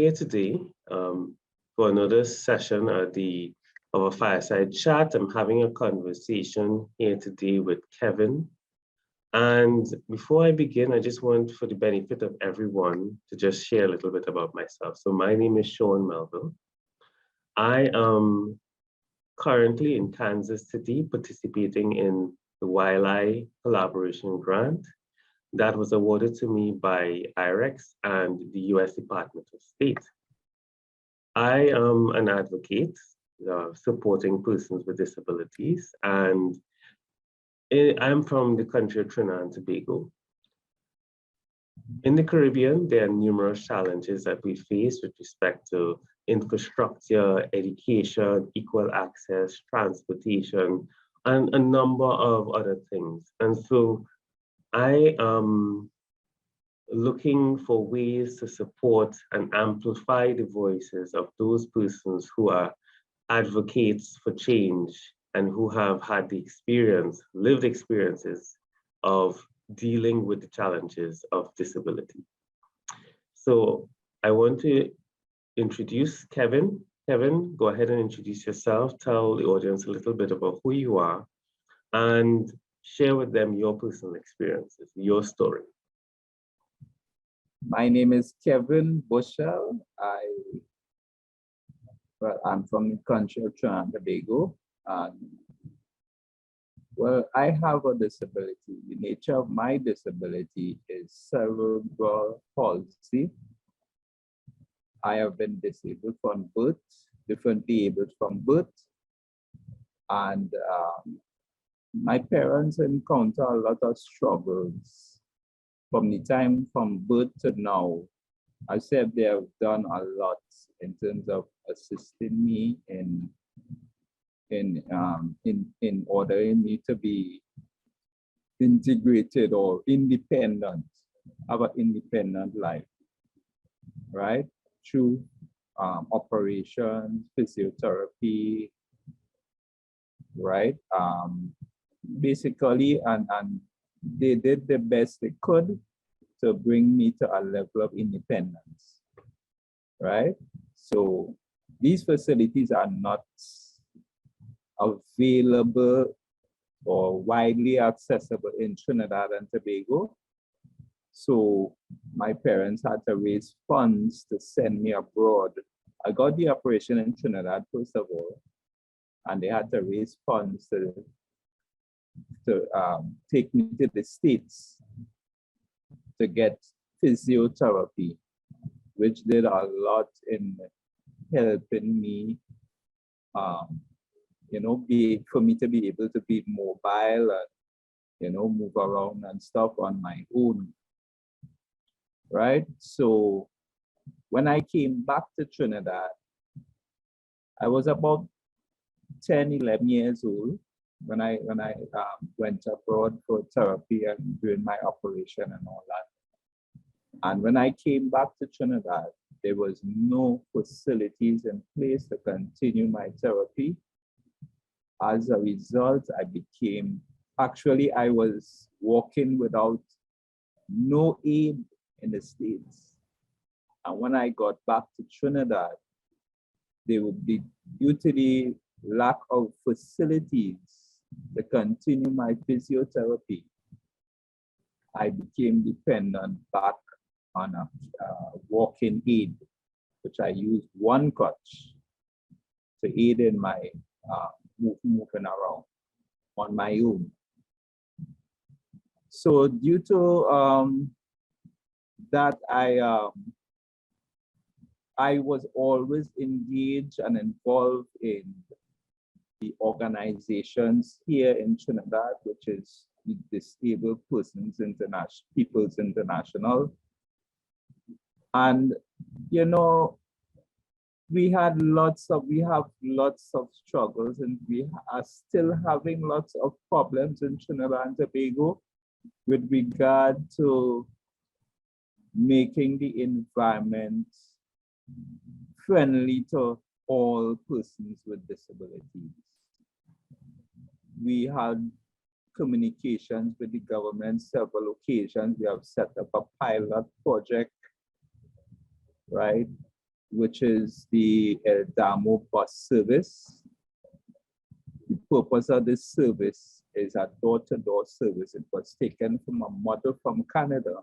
here today for another session of a Fireside Chat. I'm having a conversation here today with Kevin. And before I begin, I just want, for the benefit of everyone, to just share a little bit about myself. So my name is Sean Melville. I am currently in Kansas City participating in the YLAI collaboration grant that was awarded to me by IREX and the US Department of State. I am an advocate supporting persons with disabilities, and I'm from the country of Trinidad and Tobago. In the Caribbean, there are numerous challenges that we face with respect to infrastructure, education, equal access, transportation, and a number of other things. And so I am looking for ways to support and amplify the voices of those persons who are advocates for change and who have had the lived experiences of dealing with the challenges of disability. So I want to introduce Kevin. Kevin, go ahead and introduce yourself. Tell the audience a little bit about who you are and share with them your personal experiences, your story. My name is Kevin Bushell. I'm from the country of Trinidad and Tobago. I have a disability. The nature of my disability is cerebral palsy. I have been disabled from birth, differently abled from birth. And my parents encounter a lot of struggles from the time from birth to now. I said they have done a lot in terms of assisting me in ordering me to be integrated or independent, have an independent life, right? Through operations, physiotherapy, right? Basically, and they did the best they could to bring me to a level of independence, right? So these facilities are not available or widely accessible in Trinidad and Tobago. So my parents had to raise funds to send me abroad. I got the operation in Trinidad, first of all, and they had to raise funds to take me to the States to get physiotherapy, which did a lot in helping me, for me to be able to be mobile and, move around and stuff on my own, right? So when I came back to Trinidad, I was about 10, 11 years old when I went abroad for therapy and doing my operation and all that. And when I came back to Trinidad, there was no facilities in place to continue my therapy. As a result, I was walking without no aid in the States. And when I got back to Trinidad, there would be, due to the lack of facilities to continue my physiotherapy, I became dependent back on a walking aid, which I used one crutch to aid in my moving around on my own. So due to that, I was always engaged and involved in the organizations here in Trinidad, which is the Disabled Persons People's International. And, we have lots of struggles, and we are still having lots of problems in Trinidad and Tobago with regard to making the environment friendly to all persons with disabilities. We had communications with the government several occasions. We have set up a pilot project, right? which is the ELDAMO bus service. The purpose of this service is a door-to-door service. It was taken from a model from Canada,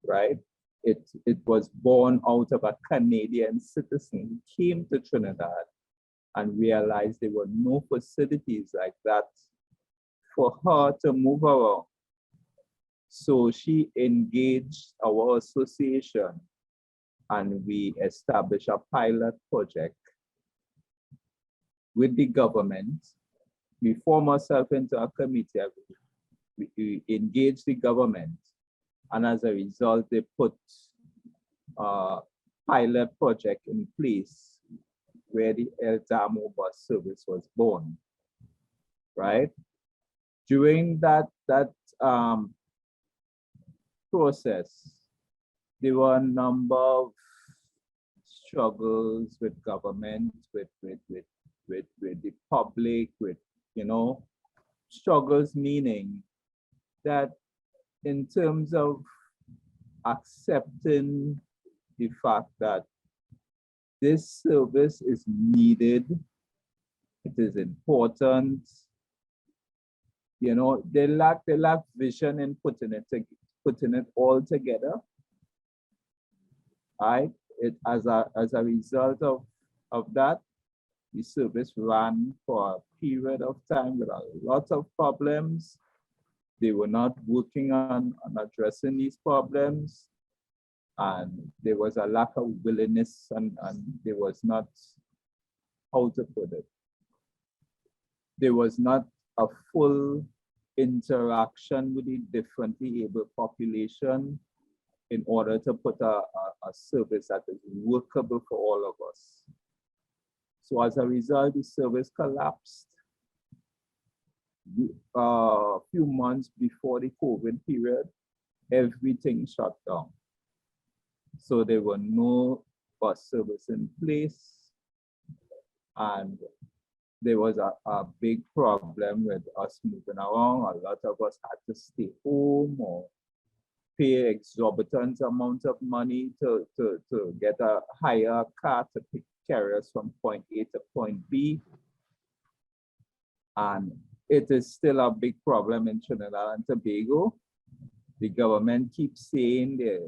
right? It was born out of a Canadian citizen who came to Trinidad and realized there were no facilities like that for her to move around. So she engaged our association and we established a pilot project with the government. We formed ourselves into a committee. We engaged the government, and as a result, they put a pilot project in place where the ELDAMO bus service was born, right? During that process, there were a number of struggles with government, with the public, with, you know, struggles meaning that in terms of accepting the fact that this service is needed, it is important, you know, they lack vision in putting it all together. Right? As a result of that, the service ran for a period of time with a lot of problems. They were not working on addressing these problems, and there was a lack of willingness, and there was not, how to put it, there was not a full interaction with the differently able population in order to put a service that is workable for all of us. So as a result, the service collapsed. A few months before the COVID period, everything shut down. So there were no bus service in place, and there was a big problem with us moving around. A lot of us had to stay home or pay exorbitant amount of money to get a hire car to carry us from point A to point B. And it is still a big problem in Trinidad and Tobago. The government keeps saying they're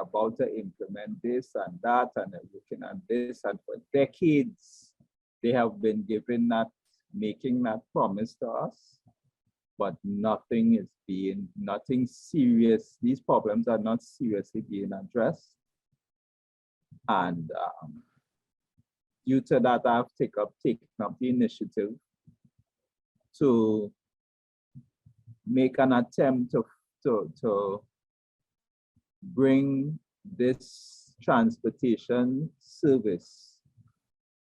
about to implement this and that, and they're looking at this, and for decades they have been making that promise to us, but nothing serious. These problems are not seriously being addressed. And due to that, I've taken up the initiative to make an attempt to bring this transportation service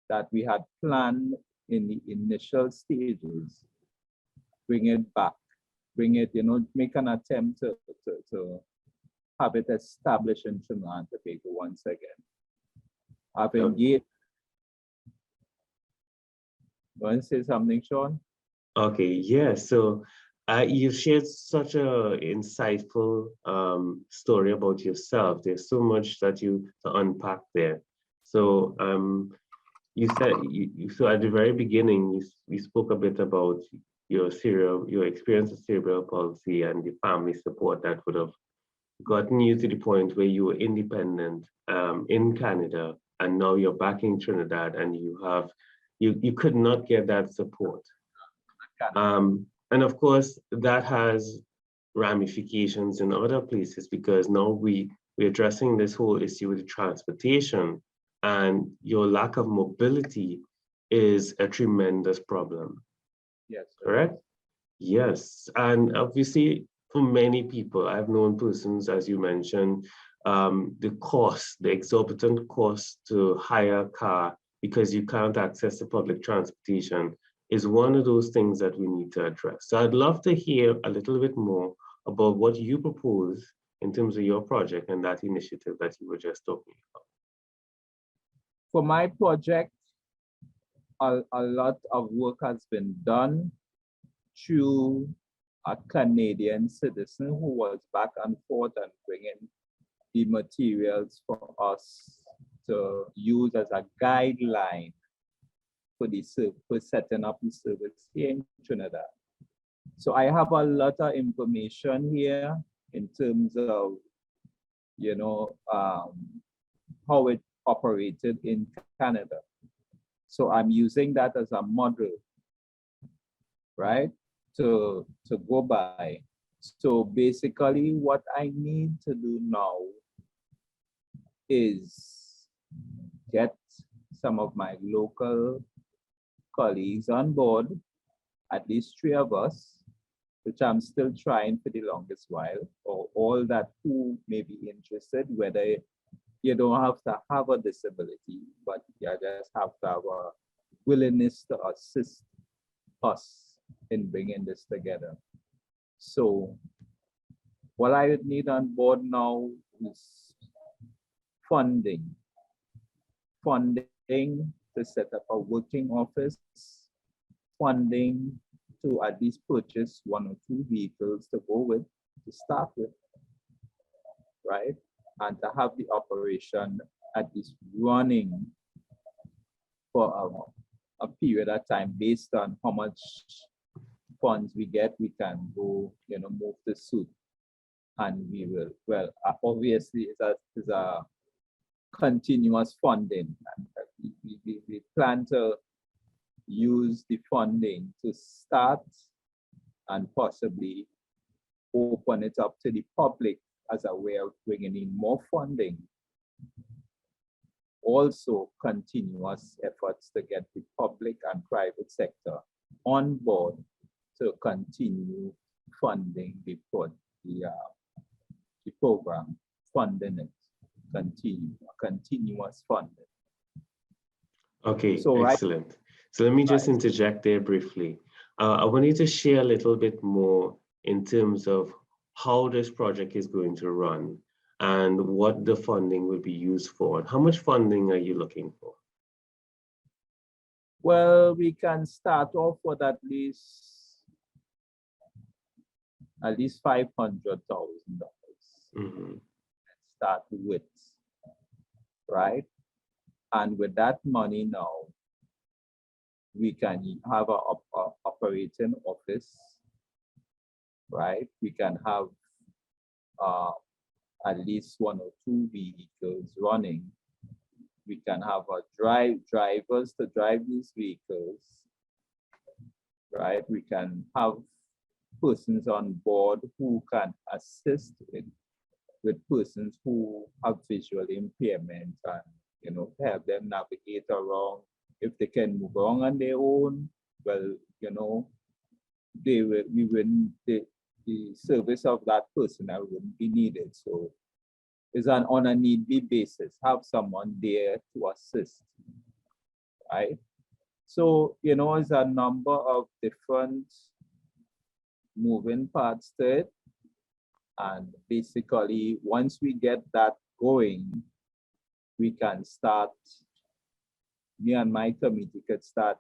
that we had planned in the initial stages, bring it back, make an attempt to have it established in Trinidad and Tobago once again. I've engaged. You want to say something, Sean? Okay, yeah. So you've shared such an insightful story about yourself. There's so much that to unpack there. So you said so at the very beginning you spoke a bit about your experience of cerebral palsy and the family support that would have gotten you to the point where you were independent in Canada, and now you're back in Trinidad and you could not get that support. And of course, that has ramifications in other places, because now we're addressing this whole issue with transportation, and your lack of mobility is a tremendous problem. Yes. Correct? Yes. And obviously, for many people, I've known persons, as you mentioned, the exorbitant cost to hire a car because you can't access the public transportation is one of those things that we need to address. So I'd love to hear a little bit more about what you propose in terms of your project and that initiative that you were just talking about. For my project, a lot of work has been done through a Canadian citizen who was back and forth and bringing the materials for us to use as a guideline for for setting up the service here in Trinidad. So I have a lot of information here in terms of, you know, how it operated in Canada. So I'm using that as a model, right, to go by. So basically what I need to do now is get some of my local colleagues on board, at least 3 of us, which I'm still trying for the longest while, or all that who may be interested, whether you don't have to have a disability, but you just have to have a willingness to assist us in bringing this together. So what I would need on board now is funding. Funding to set up a working office, funding to at least purchase 1 or 2 vehicles to go with, to start with, right? And to have the operation at least running for a period of time based on how much funds we get, we can go, you know, move the suit. And we will, well, obviously it's a continuous funding. And we plan to use the funding to start and possibly open it up to the public as a way of bringing in more funding. Also, continuous efforts to get the public and private sector on board to continue funding the program, funding it, continuous funding. Okay, so, excellent. Right. So let me just interject there briefly. I want you to share a little bit more in terms of how this project is going to run and what the funding will be used for. And how much funding are you looking for? Well, we can start off with at least $500,000. Mm-hmm. Start with, right? And with that money now, we can have a operating office, right? We can have at least 1 or 2 vehicles running. We can have drivers to drive these vehicles, right? We can have persons on board who can assist with persons who have visual impairment and, you know, help them navigate around. If they can move around on their own, well, you know, the service of that personnel wouldn't be needed. So it's on a need-be basis, have someone there to assist, right? So, you know, it's a number of different moving parts to it. And basically, once we get that going, we can start, me and my committee could start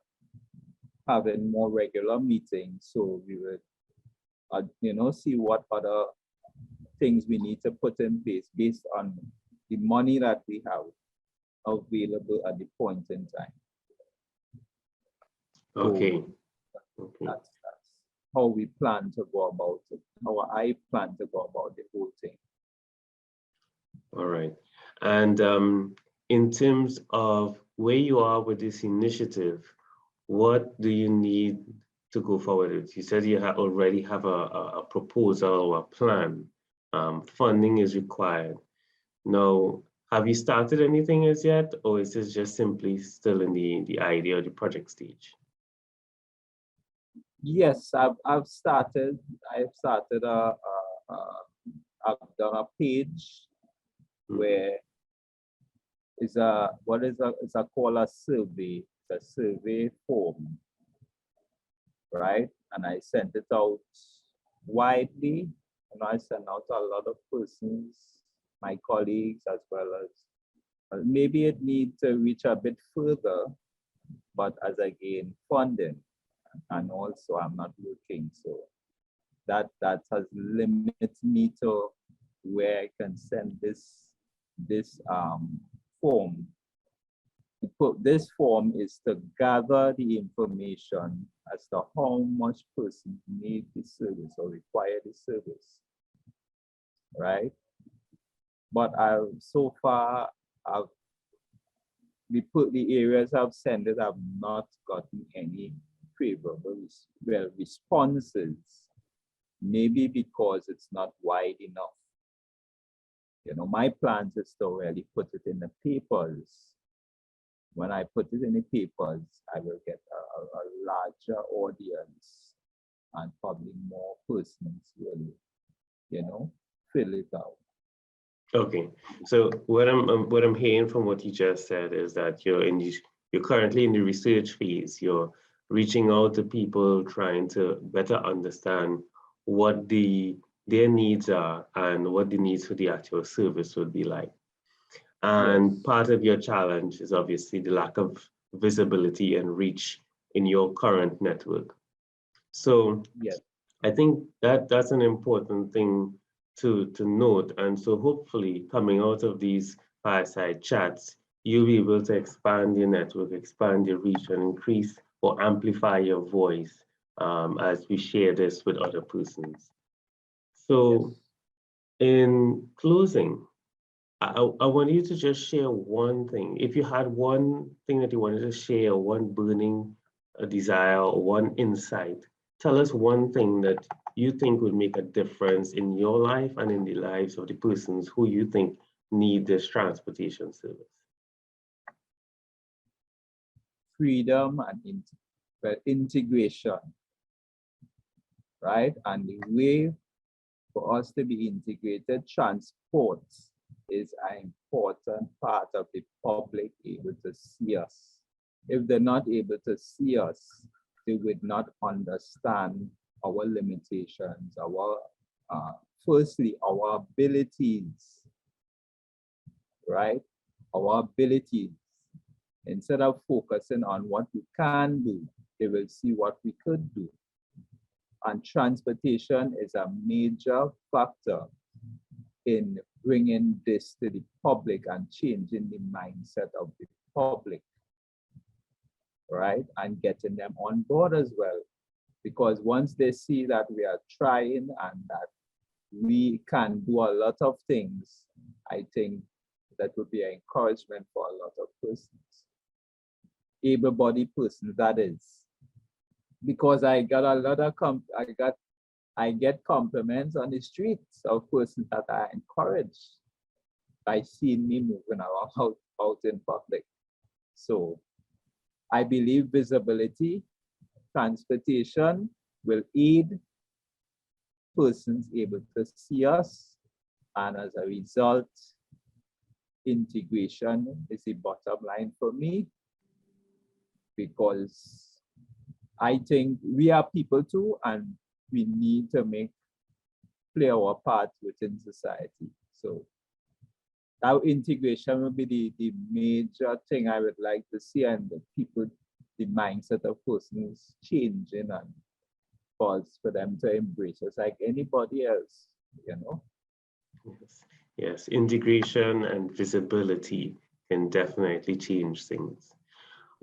having more regular meetings. So we would, you know, see what other things we need to put in place based on the money that we have available at the point in time. Okay. So that's how we plan to go about it, how I plan to go about the whole thing. All right. And in terms of where you are with this initiative, what do you need to go forward with? You said you already have a proposal or a plan. Funding is required. Now, have you started anything as yet, or is this just simply still in the idea or the project stage? Yes, I've started. I've done a page where it's called a survey. It's a survey form, right? And I sent it out widely, and I sent out to a lot of persons, my colleagues, as well as maybe it needs to reach a bit further, but as again, funding, and also I'm not working, so that has limited me to where I can send this this form. This form is to gather the information as to how much persons need the service or require the service, right? But so far, the areas I've sent it, I've not gotten any favorable responses. Maybe because it's not wide enough. You know, my plans is to really put it in the papers. When I put it in the papers, I will get a larger audience and probably more persons will, you know, fill it out. Okay, so what I'm hearing from what you just said is that you're currently in the research phase. You're reaching out to people, trying to better understand what their needs are and what the needs for the actual service would be like. And Yes. part of your challenge is obviously the lack of visibility and reach in your current network. So Yes. I think that's an important thing to note. And so hopefully coming out of these fireside chats, you'll be able to expand your network, expand your reach, and increase or amplify your voice as we share this with other persons. So Yes. in closing, I want you to just share one thing. If you had one thing that you wanted to share, one burning desire or one insight, tell us one thing that you think would make a difference in your life and in the lives of the persons who you think need this transportation service. Freedom and integration, right? And the way for us to be integrated, transport is an important part of the public able to see us. If they're not able to see us, they would not understand our limitations, firstly, our abilities, right? Our abilities. Instead of focusing on what we can do, they will see what we could do. And transportation is a major factor in bringing this to the public and changing the mindset of the public, right? And getting them on board as well. Because once they see that we are trying and that we can do a lot of things, I think that would be an encouragement for a lot of persons. Able-bodied persons, that is. Because I got a lot of I get compliments on the streets of persons that are encouraged by seeing me moving around out in public. So I believe visibility, transportation will aid persons able to see us, and as a result, integration is the bottom line for me, because I think we are people too, and we need to play our part within society. So our integration will be the major thing I would like to see, and the mindset of persons changing, and for them to embrace us like anybody else, you know? Yes, integration and visibility can definitely change things.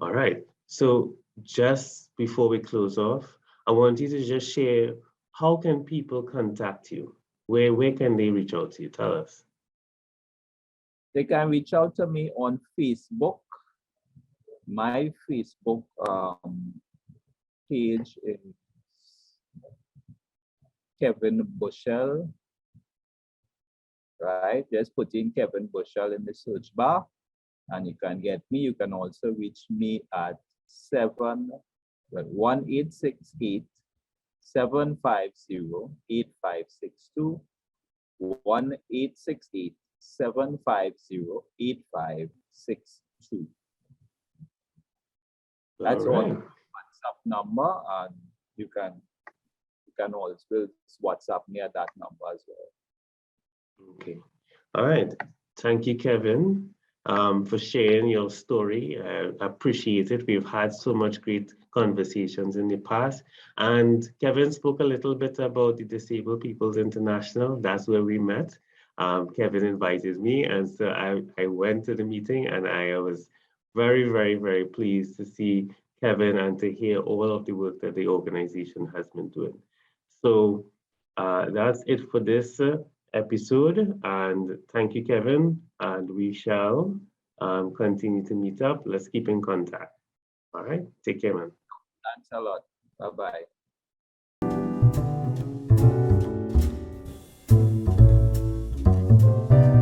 All right, so just before we close off, I want you to just share, how can people contact you? Where can they reach out to you? Tell us. They can reach out to me on Facebook. My Facebook page is Kevin Bushell, right? Just put in Kevin Bushell in the search bar and you can get me. You can also reach me at 1868 750 8562, 1868 750 8562. That's all right. WhatsApp number, and you can also WhatsApp me at that number as well. Okay. All right. Thank you, Kevin, for sharing your story. I appreciate it. We've had so much great conversations in the past. And Kevin spoke a little bit about the Disabled Peoples International. That's where we met. Kevin invited me, and so I went to the meeting, and I was very, very, very pleased to see Kevin and to hear all of the work that the organization has been doing. So that's it for this episode, and thank you, Kevin, and we shall continue to meet up. Let's keep in contact. All right, take care, man. Thanks a lot. Bye-bye.